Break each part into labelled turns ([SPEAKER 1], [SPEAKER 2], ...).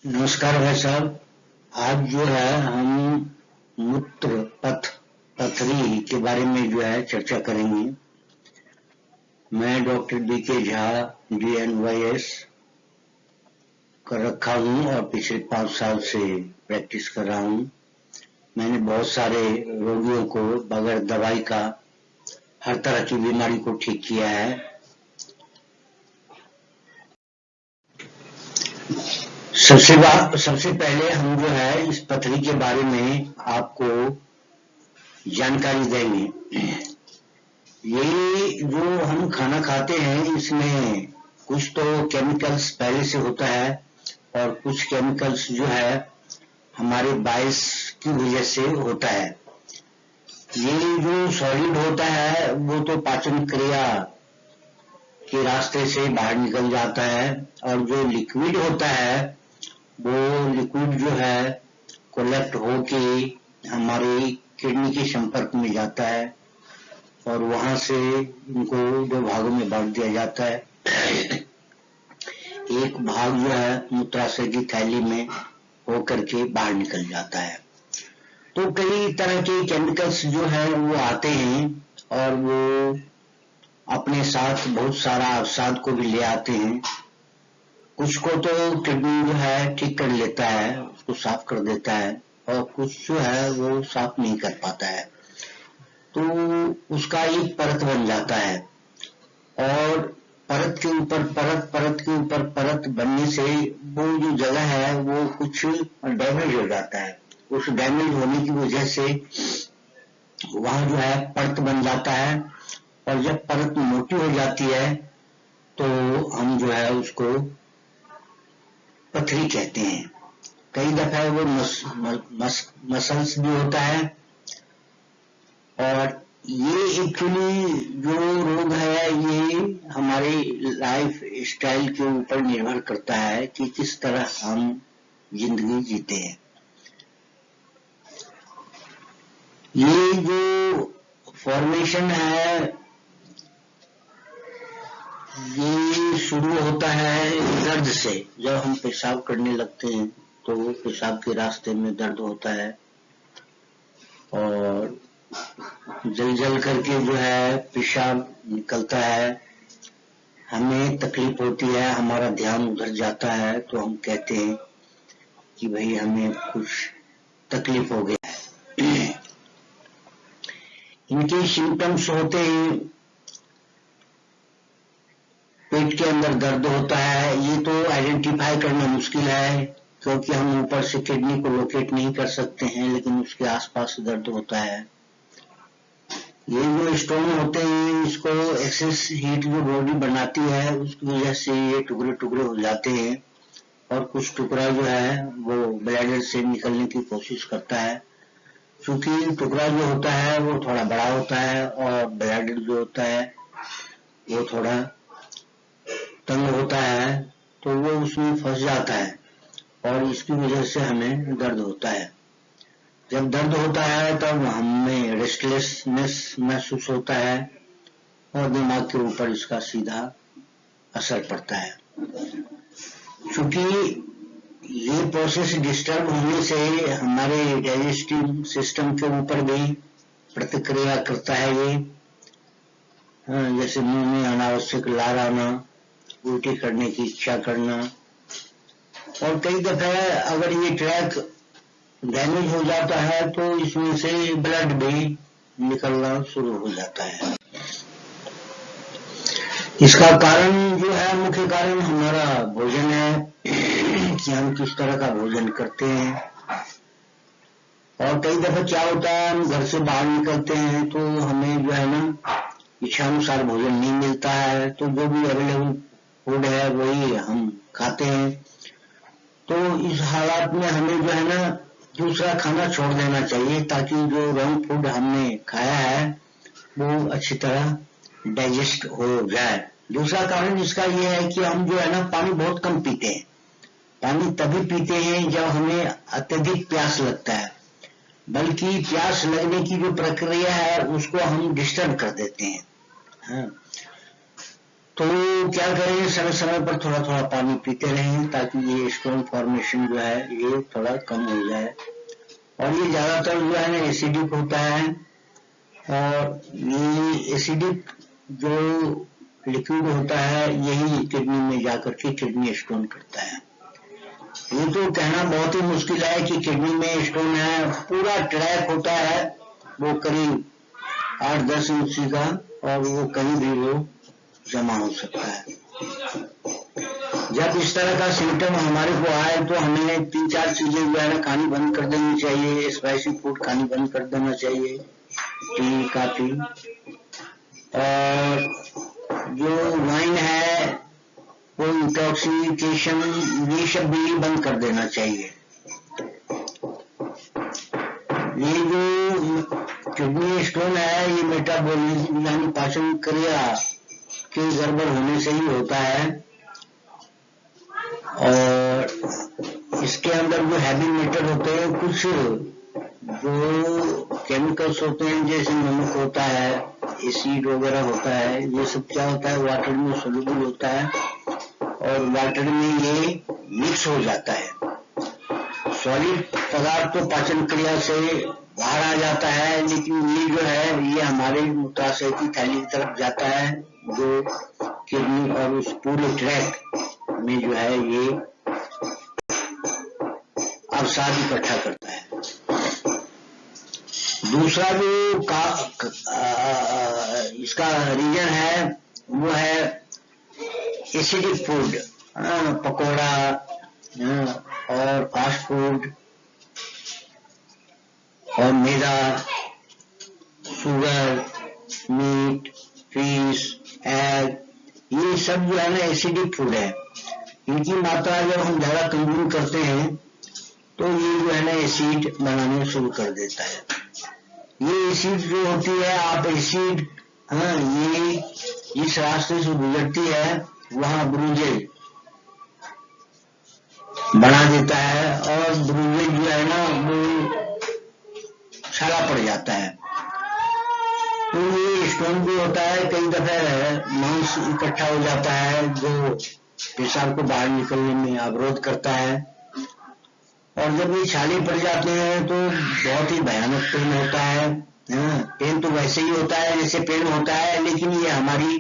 [SPEAKER 1] नमस्कार भाई साहब। आज जो है हम मूत्र पथ पथरी के बारे में जो है चर्चा करेंगे। मैं डॉक्टर बीके झा DNYS कर रखा हूँ और पिछले 5 साल से प्रैक्टिस कर रहा हूँ। मैंने बहुत सारे रोगियों को बगैर दवाई का हर तरह की बीमारी को ठीक किया है। सबसे पहले हम जो है इस पथरी के बारे में आपको जानकारी देंगे। ये जो हम खाना खाते हैं इसमें कुछ तो केमिकल्स पहले से होता है और कुछ केमिकल्स जो है हमारे बायस की वजह से होता है। ये जो सॉलिड होता है वो तो पाचन क्रिया के रास्ते से बाहर निकल जाता है और जो लिक्विड होता है वो लिक्विड जो है कोलेक्ट होके हमारी किडनी के संपर्क में जाता है और वहां से इनको 2 भागों में बांट दिया जाता है। एक भाग जो है मूत्राशय की थैली में होकर के बाहर निकल जाता है। तो कई तरह के केमिकल्स जो है वो आते हैं और वो अपने साथ बहुत सारा अवसाद को भी ले आते हैं। कुछ को तो किडनी जो है ठीक कर लेता है, उसको साफ कर देता है और कुछ जो है वो साफ नहीं कर पाता है, तो उसका एक परत बन जाता है और परत के ऊपर परत बनने से वो जो जगह है वो कुछ डैमेज हो जाता है। उस डैमेज होने की वजह से वहां जो है परत बन जाता है और जब परत मोटी हो जाती है तो हम जो है उसको पथरी कहते हैं। कई दफा वो मसल्स भी होता है और ये एक्चुअली जो रोग है ये हमारे लाइफ स्टाइल के ऊपर निर्भर करता है कि किस तरह हम जिंदगी जीते हैं। ये जो फॉर्मेशन है ये शुरू होता है दर्द से। जब हम पेशाब करने लगते हैं तो पेशाब के रास्ते में दर्द होता है और जल करके जो है पेशाब निकलता है, हमें तकलीफ होती है, हमारा ध्यान उधर जाता है तो हम कहते हैं कि भाई हमें कुछ तकलीफ हो गया है। इनके सिम्टम्स होते हैं पेट के अंदर दर्द होता है। ये तो आइडेंटिफाई करना मुश्किल है क्योंकि हम ऊपर से किडनी को लोकेट नहीं कर सकते हैं, लेकिन उसके आसपास दर्द होता है। ये जो स्टोन होते हैं इसको एक्सेस हीट जो बॉडी बनाती है उसकी वजह से ये टुकड़े टुकड़े हो जाते हैं और कुछ टुकड़ा जो है वो ब्लैडर से निकलने की कोशिश करता है। क्योंकि टुकड़ा जो होता है वो थोड़ा बड़ा होता है और ब्लैडर जो होता है वो थोड़ा तंग होता है तो वो उसमें फंस जाता है और इसकी वजह से हमें दर्द होता है। जब दर्द होता है तब हमें रेस्टलेसनेस महसूस होता है और दिमाग के ऊपर इसका सीधा असर पड़ता है। क्योंकि ये प्रोसेस डिस्टर्ब होने से हमारे डाइजेस्टिव सिस्टम के ऊपर भी प्रतिक्रिया करता है ये, जैसे मुंह में अनावश्यक लार आना, उल्टी करने की इच्छा करना और कई दफे अगर ये ट्रैक डैमेज हो जाता है तो इसमें से ब्लड भी निकलना शुरू हो जाता है। इसका कारण जो है मुख्य कारण हमारा भोजन है कि हम किस तरह का भोजन करते हैं। और कई दफे क्या होता है हम घर से बाहर निकलते हैं तो हमें जो है ना इच्छानुसार भोजन नहीं मिलता है, तो जो भी अवेलेबल फूड है वही हम खाते हैं। तो इस हालात में हमें जो है ना दूसरा खाना छोड़ देना चाहिए ताकि जो रॉन्ग फूड हमने खाया है वो अच्छी तरह डाइजेस्ट हो जाए। दूसरा कारण इसका यह है कि हम जो है ना पानी बहुत कम पीते हैं। पानी तभी पीते हैं जब हमें अत्यधिक प्यास लगता है, बल्कि प्यास लगने की जो प्रक्रिया है उसको हम डिस्टर्ब कर देते हैं। हाँ। तो क्या करें, समय समय पर थोड़ा थोड़ा पानी पीते रहें ताकि ये स्टोन फॉर्मेशन जो है ये थोड़ा कम हो जाए। और ये ज्यादातर जो है ना एसिडिक होता है, और ये एसिडिक जो लिक्विड होता है यही किडनी में जाकर के किडनी स्टोन करता है। ये तो कहना बहुत ही मुश्किल है कि किडनी में स्टोन है, पूरा ट्रैक होता है वो करीब 8-10 इंची का, और वो कहीं भी वो जमा हो सकता है। जब इस तरह का सिम्टम हमारे को आए तो हमें 3-4 चीजें जो है ना खानी बंद कर देनी चाहिए। स्पाइसी फूड खानी बंद कर देना चाहिए, टी कॉफी, और जो वाइन है वो इंटॉक्सिकेशन, ये सब भी बंद कर देना चाहिए। ये जो किडनी स्टोन है ये मेटाबॉलिज्म यानी पाचन क्रिया के गड़बड़ होने से ही होता है, और इसके अंदर जो हैवी मेटर होते हैं, कुछ जो केमिकल्स होते हैं जैसे नमक होता है, एसिड वगैरह होता है, ये सब क्या होता है वाटर में सोल्यूबल होता है, और वाटर में ये मिक्स हो जाता है। सॉलिड पदार्थ तो पाचन क्रिया से बाहर आ जाता है, लेकिन ये जो है ये हमारे मूत्राशय की थैली की तरफ जाता है, जो किडनी और उस पूरे ट्रैक में जो है ये अवसाद इकट्ठा करता है। दूसरा जो इसका रीजन है वो है एसिडिक फूड, पकौड़ा और फास्ट फूड और मैदा, शुगर, मीट, फिश, एग, ये सब जो है ना एसिडिक फूड है। इनकी मात्रा जब हम ज्यादा कंज्यूम करते हैं तो ये जो है ना एसिड बनाने शुरू कर देता है। ये एसिड जो होती है, आप एसिड ये इस रास्ते से गुजरती है, वहां ब्रूजेज बना देता है, और ब्रूजेज जो है ना वो छाला पड़ जाता है। तो ये स्टोन भी होता है, कई दफे मांस इकट्ठा हो जाता है जो पेशाब को बाहर निकलने में अवरोध करता है, और जब ये छाले पड़ जाते हैं तो बहुत ही भयानक पेन होता है। पेन तो वैसे ही होता है जैसे पेन होता है, लेकिन ये हमारी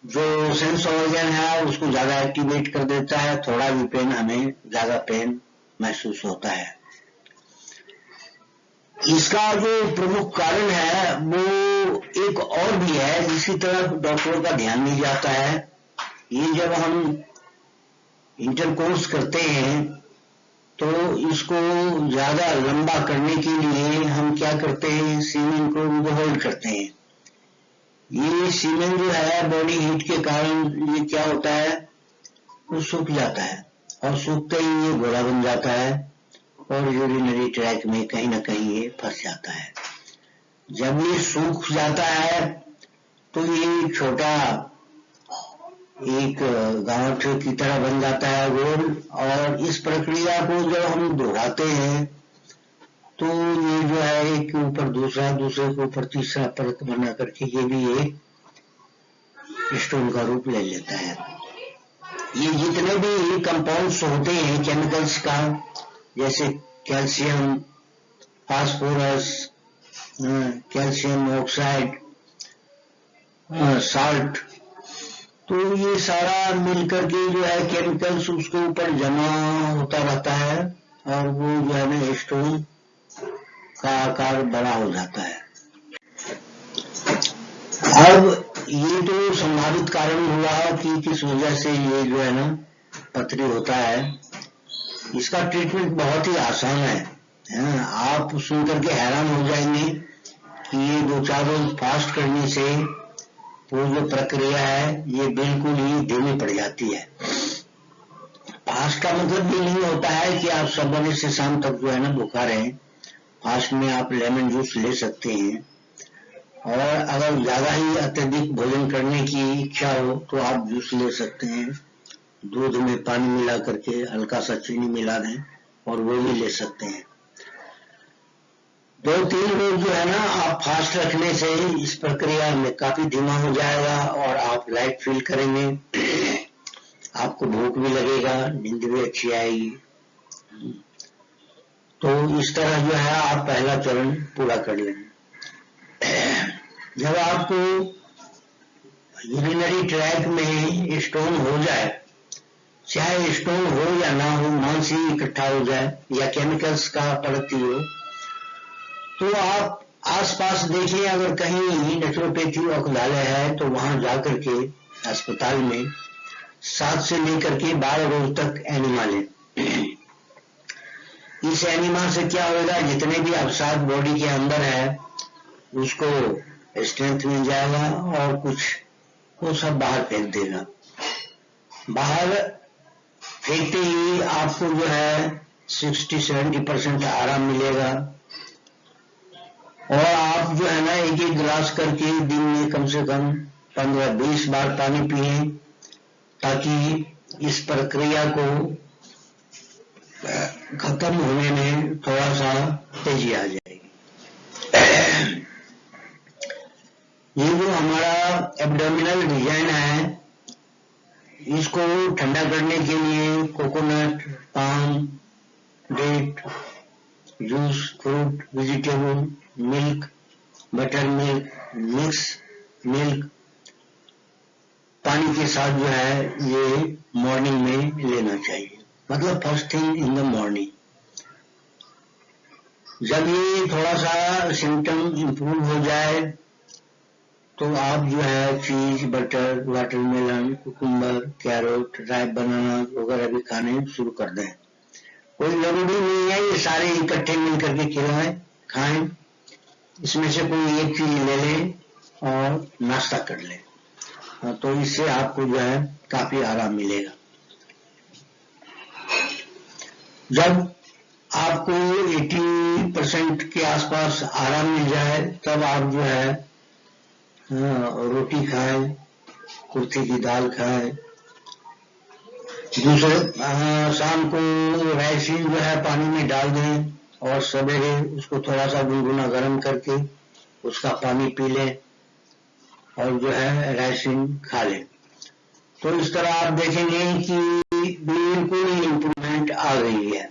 [SPEAKER 1] जो सेंस ऑर्गन है उसको ज्यादा एक्टिवेट कर देता है, थोड़ा भी पेन हमें ज्यादा पेन महसूस होता है। इसका जो प्रमुख कारण है वो एक और भी है जिसकी तरफ डॉक्टरों का ध्यान नहीं जाता है। ये जब हम इंटरकोर्स करते हैं तो इसको ज्यादा लंबा करने के लिए हम क्या करते हैं, सीमेन को होल्ड करते हैं। ये सीमेन जो है बॉडी हीट के कारण ये क्या होता है, वो सूख जाता है, और सूखते ही ये गोला बन जाता है और यूरिनरी ट्रैक में कहीं ना कहीं ये फंस जाता है। जब ये सूख जाता है तो ये छोटा एक गांठ की तरह बन जाता है गोल, और इस प्रक्रिया को जब हम दोहराते हैं तो ये जो है एक के ऊपर दूसरा, दूसरे के ऊपर तीसरा परत बना करके ये भी एक स्टोन का रूप ले लेता है। ये जितने भी कंपाउंड्स होते हैं केमिकल्स का, जैसे calcium, phosphorus, calcium oxide, salt, तो ये सारा मिलकर के जो है केमिकल्स उसके ऊपर जमा होता रहता है, और वो जो है ना स्टोन का आकार बड़ा हो जाता है। अब ये तो संभावित कारण हुआ कि किस वजह से ये जो है ना पथरी होता है। इसका ट्रीटमेंट बहुत ही आसान है। आप सुनकर के हैरान हो जाएंगे कि ये 2-4 रोज फास्ट करने से वो जो प्रक्रिया है ये बिल्कुल ही धीमी पड़ जाती है। फास्ट का मतलब भी नहीं होता है कि आप सुबह से शाम तक जो है ना भूखा रहें। फास्ट में आप लेमन जूस ले सकते हैं, और अगर ज्यादा ही अत्यधिक भोजन करने की इच्छा हो तो आप जूस ले सकते हैं। दूध में पानी मिला करके हल्का सा चीनी मिला दें और वो भी ले सकते हैं। 2-3 रोज जो है ना आप फास्ट रखने से इस प्रक्रिया में काफी धीमा हो जाएगा और आप लाइट फील करेंगे। आपको भूख भी लगेगा, नींद भी अच्छी आएगी। तो इस तरह जो है आप पहला चरण पूरा कर लें। जब आपको यूरिनरी ट्रैक में स्टोन हो जाए, चाहे स्टोन हो या ना हो, मांस ही इकट्ठा हो जाए या केमिकल्स का पड़ती हो, तो आप आसपास देखिए, अगर कहीं नेचुरोपैथी औषधालय है तो वहां जाकर के अस्पताल में 7 से लेकर के 12 रोज तक एनिमा लें। इस एनिमा से क्या होगा, जितने भी अवसाद बॉडी के अंदर है उसको स्ट्रेंथ मिल जाएगा और कुछ वो सब बाहर फेंक देगा। बाहर फेंकते ही आपको जो है 60-70% आराम मिलेगा और आप जो है ना एक गिलास करके दिन में कम से कम 15-20 बार पानी पिए, ताकि इस प्रक्रिया को खत्म होने में थोड़ा सा तेजी आ जाएगी। ये जो हमारा एब्डोमिनल रीजन है, इसको ठंडा करने के लिए coconut, palm, date, juice, fruit, vegetable, milk, butter milk, mix milk पानी के साथ जो है ये मॉर्निंग में लेना चाहिए, मतलब first thing in the morning. जब ये थोड़ा सा सिम्टम इंप्रूव हो जाए तो आप जो है cheese, butter, watermelon, cucumber, carrot, ripe banana वगैरह भी खाने शुरू कर दें। कोई जरूरी नहीं है ये सारे इकट्ठे मिल करके खिलाएं, खाएं। इसमें से कोई एक चीज ले लें और नाश्ता कर लें, तो इससे आपको जो है काफी आराम मिलेगा। जब आपको 80% के आसपास आराम मिल जाए तब आप जो है रोटी खाएं, कुर्थी की दाल खाएं। दूसरे शाम को राइसिन जो है पानी में डाल दें और सवेरे उसको थोड़ा सा गुनगुना गर्म करके उसका पानी पी लें और जो है राइसिन खा लें। तो इस तरह आप देखेंगे कि बिल्कुल इम्प्रूवमेंट आ गई है।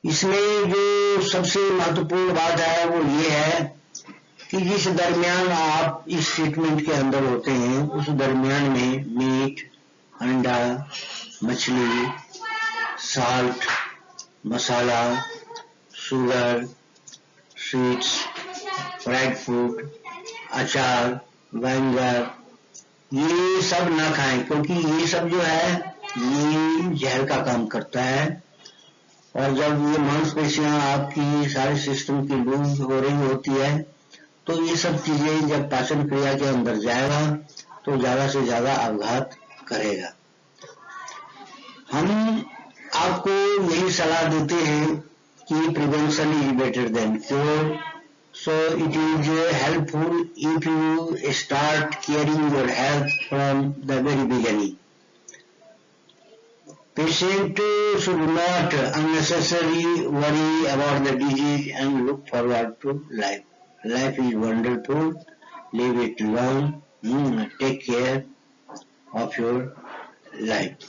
[SPEAKER 1] इसमें जो सबसे महत्वपूर्ण बात है वो ये है कि जिस दरमियान आप इस ट्रीटमेंट के अंदर होते हैं उस दरमियान में मीट, अंडा, मछली, साल्ट, मसाला, शुगर, स्वीट्स, फ्राइड फूड, अचार, बैंगन, ये सब ना खाएं, क्योंकि ये सब जो है ये जहर का काम करता है और जब ये मांसपेशियां आपकी सारे सिस्टम की लूज हो रही होती है तो ये सब चीजें जब पाचन क्रिया के अंदर जाएगा तो ज्यादा से ज्यादा आघात करेगा। हम आपको यही सलाह देते हैं कि prevention is better than cure, so it is helpful if you start caring your health from the very beginning. Patient should not unnecessarily worry about the disease and look forward to life. Life is wonderful. Live it long. Take care of your life.